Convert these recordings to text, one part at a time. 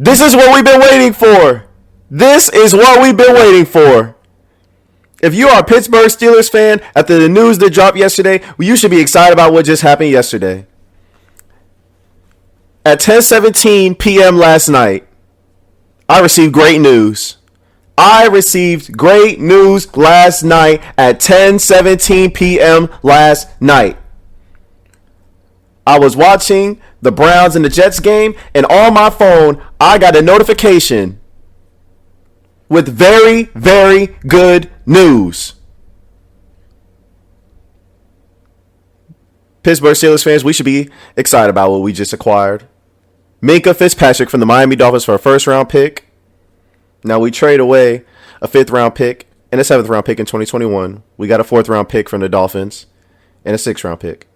This is what we've been waiting for. This is what we've been waiting for. If you are a Pittsburgh Steelers fan, after the news that dropped yesterday, you should be excited about what just happened yesterday. At 10:17 p.m. last night, I received great news. I received great news last night at 10:17 p.m. last night. I was watching the Browns and the Jets game, and on my phone, I got a notification with very, very good news. Pittsburgh Steelers fans, we should be excited about what we just acquired. Minkah Fitzpatrick from the Miami Dolphins for a first-round pick. Now, we trade away a fifth-round pick and a seventh-round pick in 2021. We got a fourth-round pick from the Dolphins and a sixth-round pick.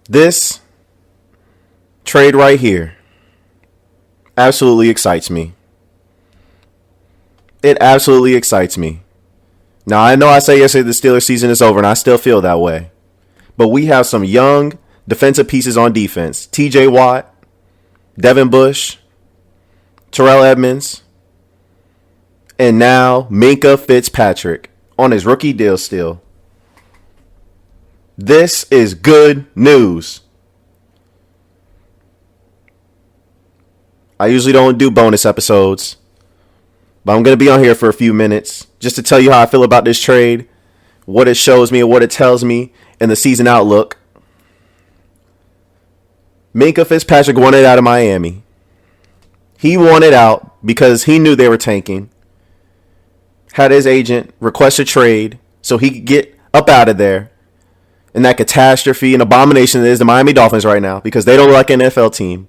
This trade right here absolutely excites me. It absolutely excites me. Now, I know I said yesterday the Steelers season is over, and I still feel that way. But we have some young defensive pieces on defense. TJ Watt, Devin Bush, Terrell Edmonds, and now Minkah Fitzpatrick on his rookie deal still. This is good news. I usually don't do bonus episodes, but I'm going to be on here for a few minutes just to tell you how I feel about this trade, what it shows me and what it tells me in the season outlook. Minkah Fitzpatrick wanted out of Miami. He wanted out because he knew they were tanking. Had his agent request a trade so he could get up out of there. And that catastrophe and abomination that is the Miami Dolphins right now, because they don't look like an NFL team.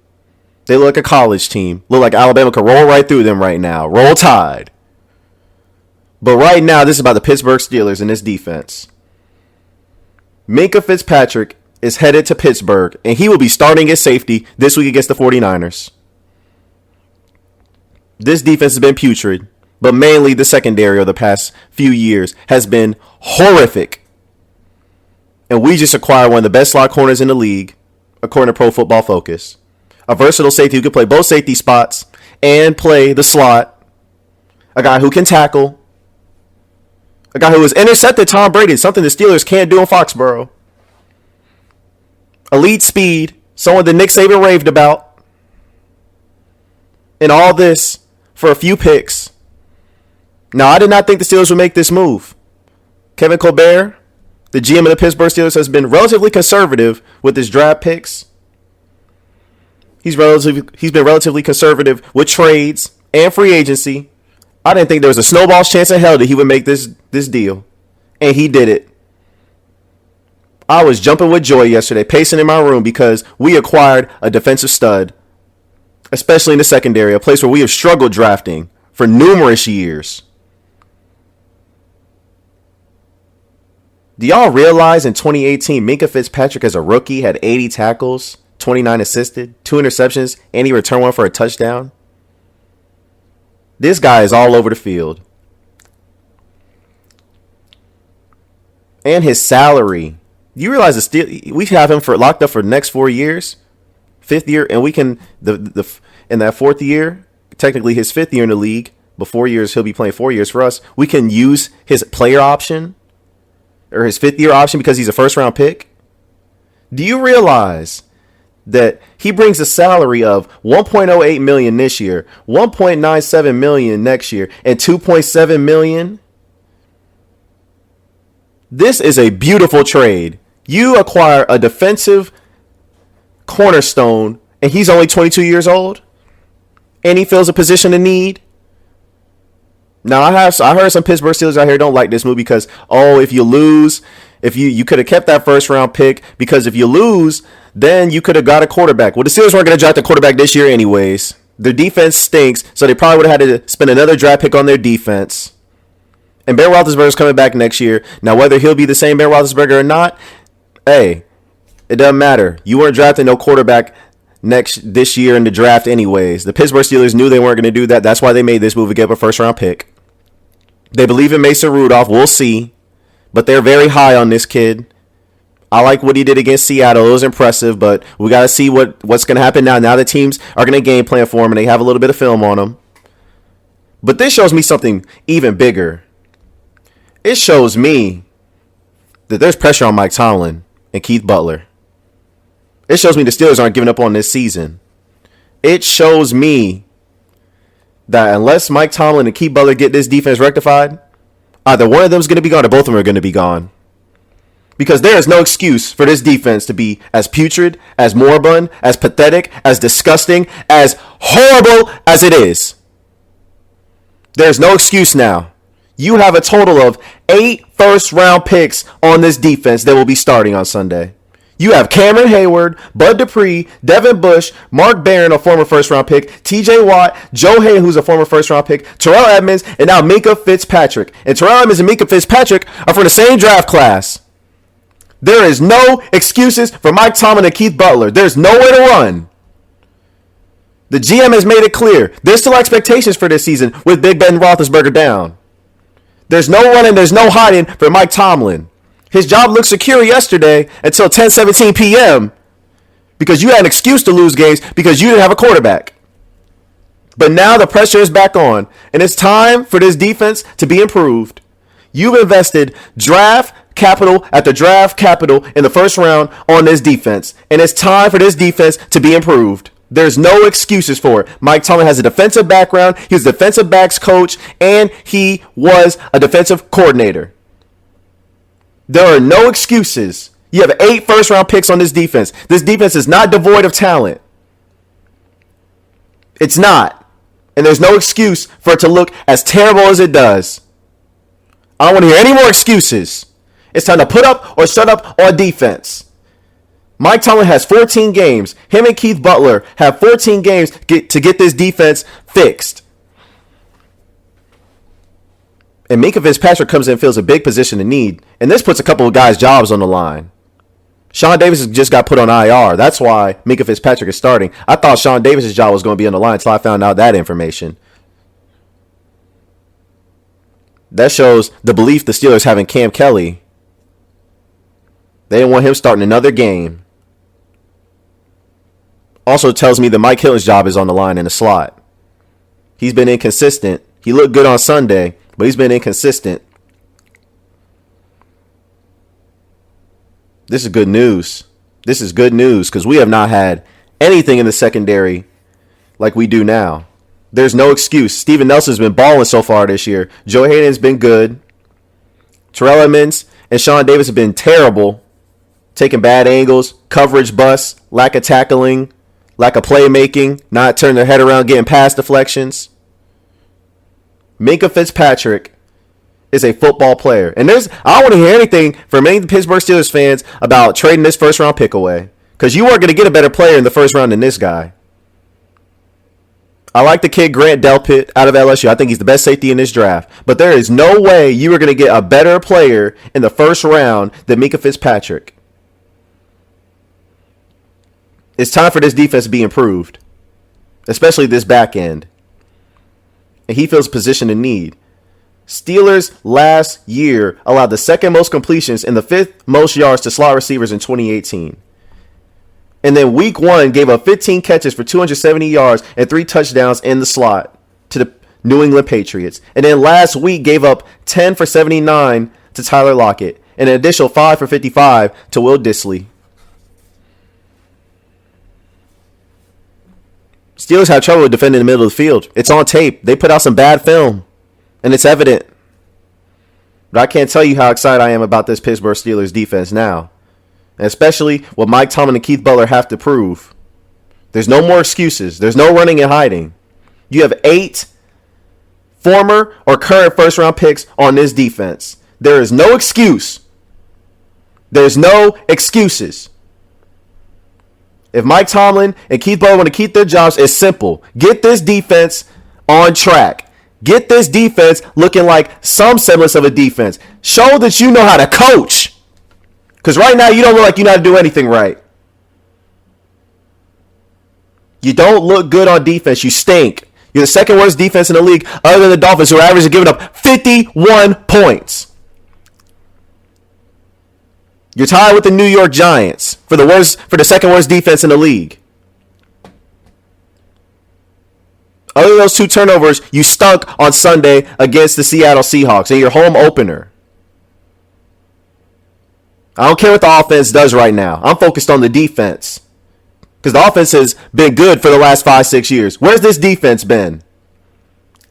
They look like a college team. Look like Alabama could roll right through them right now. Roll Tide. But right now, this is about the Pittsburgh Steelers and this defense. Minkah Fitzpatrick is headed to Pittsburgh, and he will be starting at safety this week against the 49ers. This defense has been putrid, but mainly the secondary over the past few years has been horrific. And we just acquired one of the best slot corners in the league, according to Pro Football Focus. A versatile safety who can play both safety spots and play the slot. A guy who can tackle. A guy who has intercepted Tom Brady, something the Steelers can't do in Foxborough. Elite speed, someone that Nick Saban raved about. And all this for a few picks. Now, I did not think the Steelers would make this move. Kevin Colbert, the GM of the Pittsburgh Steelers, has been relatively conservative with his draft picks. He's been relatively conservative with trades and free agency. I didn't think there was a snowball's chance in hell that he would make this deal. And he did it. I was jumping with joy yesterday, pacing in my room, because we acquired a defensive stud, especially in the secondary, a place where we have struggled drafting for numerous years. Do y'all realize in 2018, Minkah Fitzpatrick as a rookie had 80 tackles, 29 assisted, 2 interceptions, and he returned one for a touchdown? This guy is all over the field. And his salary. You realize we have him locked up for the next 4 years, 5th year, and we can in that 4th year, technically his 5th year in the league, but 4 years he'll be playing 4 years for us. We can use his player option or his 5th year option because he's a first round pick. Do you realize that he brings a salary of $1.08 million this year, $1.97 million next year, and $2.7 million? This is a beautiful trade. You acquire a defensive cornerstone, and he's only 22 years old, and he fills a position of need. Now, I heard some Pittsburgh Steelers out here don't like this move because, if you lose, if you could have kept that first round pick, because if you lose, then you could have got a quarterback. Well, the Steelers weren't going to draft a quarterback this year anyways. Their defense stinks, so they probably would have had to spend another draft pick on their defense. And Ben Roethlisberger's coming back next year. Now, whether he'll be the same Ben Roethlisberger or not, hey, it doesn't matter. You weren't drafting no quarterback this year in the draft anyways. The Pittsburgh Steelers knew they weren't going to do that. That's why they made this move to get up a first-round pick. They believe in Mason Rudolph. We'll see. But they're very high on this kid. I like what he did against Seattle. It was impressive, but we got to see what's going to happen now. Now the teams are going to game plan for him, and they have a little bit of film on him. But this shows me something even bigger. It shows me that there's pressure on Mike Tomlin and Keith Butler. It shows me the Steelers aren't giving up on this season. It shows me that unless Mike Tomlin and Keith Butler get this defense rectified, either one of them is going to be gone or both of them are going to be gone. Because there is no excuse for this defense to be as putrid, as moribund, as pathetic, as disgusting, as horrible as it is. There's no excuse now. You have a total of 8 first-round picks on this defense that will be starting on Sunday. You have Cameron Hayward, Bud Dupree, Devin Bush, Mark Barron, a former first-round pick, TJ Watt, Joe Hayden, who's a former first-round pick, Terrell Edmonds, and now Minkah Fitzpatrick. And Terrell Edmonds and Minkah Fitzpatrick are from the same draft class. There is no excuses for Mike Tomlin and Keith Butler. There's nowhere to run. The GM has made it clear. There's still expectations for this season with Big Ben Roethlisberger down. There's no running, there's no hiding for Mike Tomlin. His job looked secure yesterday until 10:17 p.m. because you had an excuse to lose games because you didn't have a quarterback. But now the pressure is back on, and it's time for this defense to be improved. You've invested draft capital after draft capital in the first round on this defense, and it's time for this defense to be improved. There's no excuses for it. Mike Tomlin has a defensive background. He was a defensive backs coach, and he was a defensive coordinator. There are no excuses. You have 8 first-round picks on this defense. This defense is not devoid of talent. It's not. And there's no excuse for it to look as terrible as it does. I don't want to hear any more excuses. It's time to put up or shut up on defense. Mike Tomlin has 14 games. Him and Keith Butler have 14 games to get this defense fixed. And Minkah Fitzpatrick comes in and fills a big position of need. And this puts a couple of guys' jobs on the line. Sean Davis just got put on IR. That's why Minkah Fitzpatrick is starting. I thought Sean Davis' job was going to be on the line until I found out that information. That shows the belief the Steelers have in Cam Kelly. They didn't want him starting another game. Also tells me that Mike Hilton's job is on the line in the slot. He's been inconsistent. He looked good on Sunday, but he's been inconsistent. This is good news. This is good news because we have not had anything in the secondary like we do now. There's no excuse. Steven Nelson's been balling so far this year. Joe Hayden's been good. Terrell Edmonds and Sean Davis have been terrible. Taking bad angles, coverage busts, lack of tackling, lack of playmaking, not turning their head around, getting pass deflections. Minkah Fitzpatrick is a football player. And I don't want to hear anything from any of the Pittsburgh Steelers fans about trading this first round pick away. Because you are going to get a better player in the first round than this guy. I like the kid Grant Delpit out of LSU. I think he's the best safety in this draft. But there is no way you are going to get a better player in the first round than Minkah Fitzpatrick. It's time for this defense to be improved, especially this back end. And he feels a position in need. Steelers last year allowed the second most completions and the 5th most yards to slot receivers in 2018. And then week 1 gave up 15 catches for 270 yards and 3 touchdowns in the slot to the New England Patriots. And then last week gave up 10 for 79 to Tyler Lockett and an additional 5 for 55 to Will Dissly. Steelers have trouble defending the middle of the field. It's on tape. They put out some bad film, and it's evident. But I can't tell you how excited I am about this Pittsburgh Steelers defense now, and especially what Mike Tomlin and Keith Butler have to prove. There's no more excuses. There's no running and hiding. You have 8 former or current first-round picks on this defense. There is no excuse. There's no excuses. If Mike Tomlin and Keith Butler want to keep their jobs, it's simple. Get this defense on track. Get this defense looking like some semblance of a defense. Show that you know how to coach. Because right now you don't look like you know how to do anything right. You don't look good on defense. You stink. You're the second worst defense in the league other than the Dolphins, who are averaging giving up 51 points. You're tied with the New York Giants for the second worst defense in the league. Other than those 2 turnovers, you stunk on Sunday against the Seattle Seahawks in your home opener. I don't care what the offense does right now. I'm focused on the defense. Because the offense has been good for the last 5-6 years. Where's this defense been?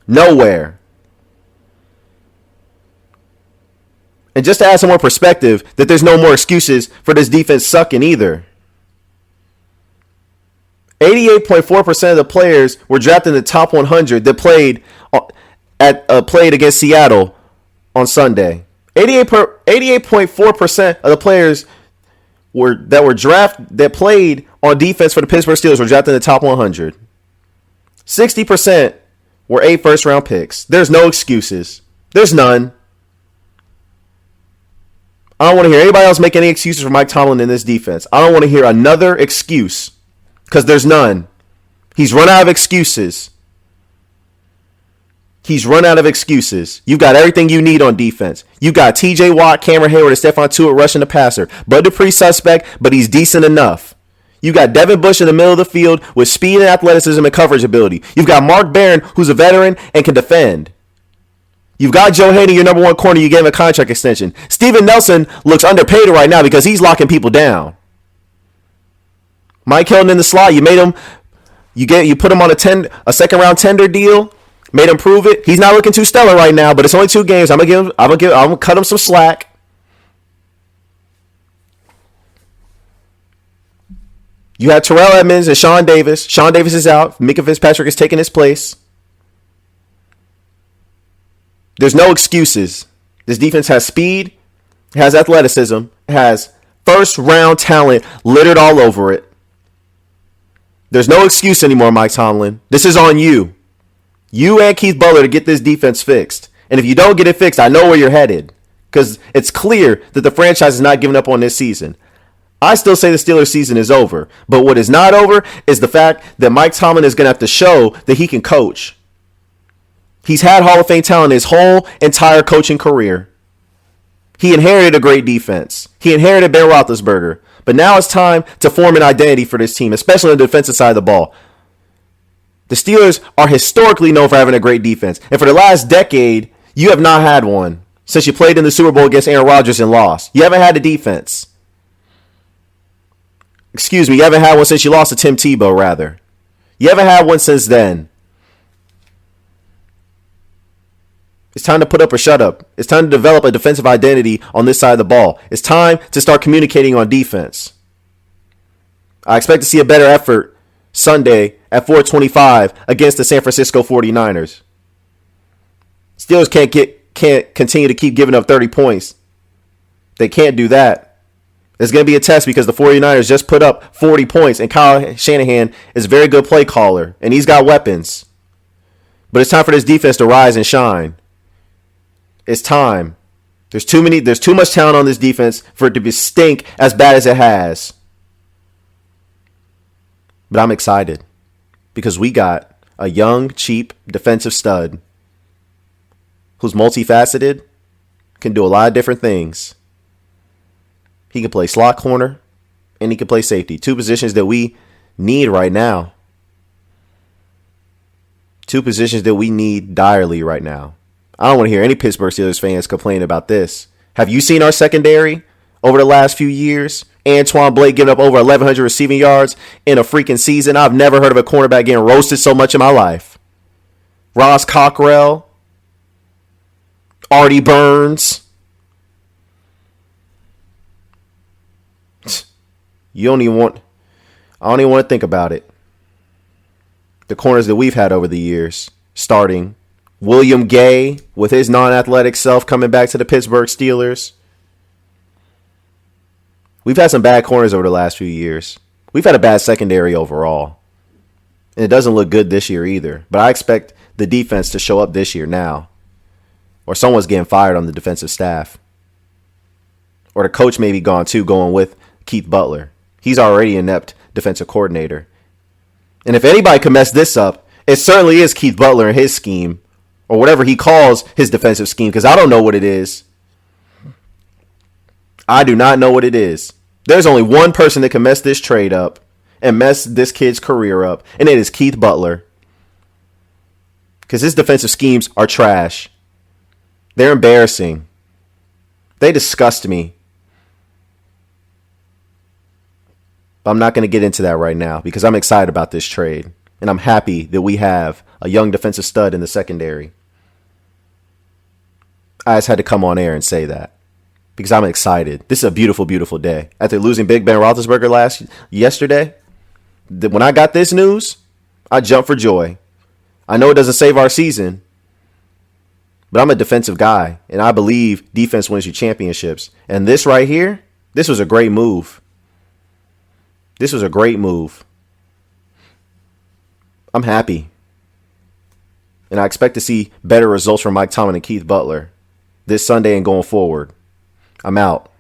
Nowhere. And just to add some more perspective, that there's no more excuses for this defense sucking either. 88.4% of the players were drafted in the top 100 that played against Seattle on Sunday. 88.4% of the players that played on defense for the Pittsburgh Steelers were drafted in the top 100. 60% were 8 first-round picks. There's no excuses. There's none. I don't want to hear anybody else make any excuses for Mike Tomlin in this defense. I don't want to hear another excuse because there's none. He's run out of excuses. You've got everything you need on defense. You got TJ Watt, Cameron Hayward, and Stephon Tuitt rushing the passer. Bud Dupree suspect, but he's decent enough. You got Devin Bush in the middle of the field with speed and athleticism and coverage ability. You've got Mark Barron, who's a veteran and can defend. You've got Joe Hayden, your number 1 corner. You gave him a contract extension. Steven Nelson looks underpaid right now because he's locking people down. Mike Hilton in the slot. You made him. You put him on a second round tender deal. Made him prove it. He's not looking too stellar right now, but it's only 2 games. I'm gonna cut him some slack. You had Terrell Edmonds and Sean Davis. Sean Davis is out. Minkah Fitzpatrick is taking his place. There's no excuses. This defense has speed, has athleticism, has first-round talent littered all over it. There's no excuse anymore, Mike Tomlin. This is on you. You and Keith Butler to get this defense fixed. And if you don't get it fixed, I know where you're headed. Because it's clear that the franchise is not giving up on this season. I still say the Steelers season is over. But what is not over is the fact that Mike Tomlin is going to have to show that he can coach. He's had Hall of Fame talent his whole entire coaching career. He inherited a great defense. He inherited Ben Roethlisberger. But now it's time to form an identity for this team, especially on the defensive side of the ball. The Steelers are historically known for having a great defense. And for the last decade, you have not had one since you played in the Super Bowl against Aaron Rodgers and lost. You haven't had a defense. Excuse me, you haven't had one since you lost to Tim Tebow, rather. You haven't had one since then. It's time to put up or shut up. It's time to develop a defensive identity on this side of the ball. It's time to start communicating on defense. I expect to see a better effort Sunday at 4:25 against the San Francisco 49ers. Steelers can't continue to keep giving up 30 points. They can't do that. It's going to be a test because the 49ers just put up 40 points, and Kyle Shanahan is a very good play caller, and he's got weapons. But it's time for this defense to rise and shine. It's time. There's too much talent on this defense for it to stink as bad as it has. But I'm excited because we got a young, cheap defensive stud who's multifaceted, can do a lot of different things. He can play slot corner and he can play safety. 2 positions that we need right now. 2 positions that we need direly right now. I don't want to hear any Pittsburgh Steelers fans complain about this. Have you seen our secondary over the last few years? Antoine Blake giving up over 1,100 receiving yards in a freaking season. I've never heard of a cornerback getting roasted so much in my life. Ross Cockrell. Artie Burns. I don't even want to think about it. The corners that we've had over the years. Starting William Gay with his non-athletic self coming back to the Pittsburgh Steelers. We've had some bad corners over the last few years. We've had a bad secondary overall. And it doesn't look good this year either. But I expect the defense to show up this year now. Or someone's getting fired on the defensive staff. Or the coach may be gone too, going with Keith Butler. He's already an inept defensive coordinator. And if anybody can mess this up, it certainly is Keith Butler and his scheme. Or whatever he calls his defensive scheme, because I don't know what it is. I do not know what it is. There's only one person that can mess this trade up and mess this kid's career up, and it is Keith Butler. Because his defensive schemes are trash. They're embarrassing. They disgust me. But I'm not going to get into that right now because I'm excited about this trade. And I'm happy that we have a young defensive stud in the secondary. I just had to come on air and say that because I'm excited. This is a beautiful, beautiful day. After losing Big Ben Roethlisberger yesterday, when I got this news, I jumped for joy. I know it doesn't save our season, but I'm a defensive guy, and I believe defense wins you championships. And this right here, this was a great move. This was a great move. I'm happy. And I expect to see better results from Tomlin and Keith Butler this Sunday and going forward. I'm out.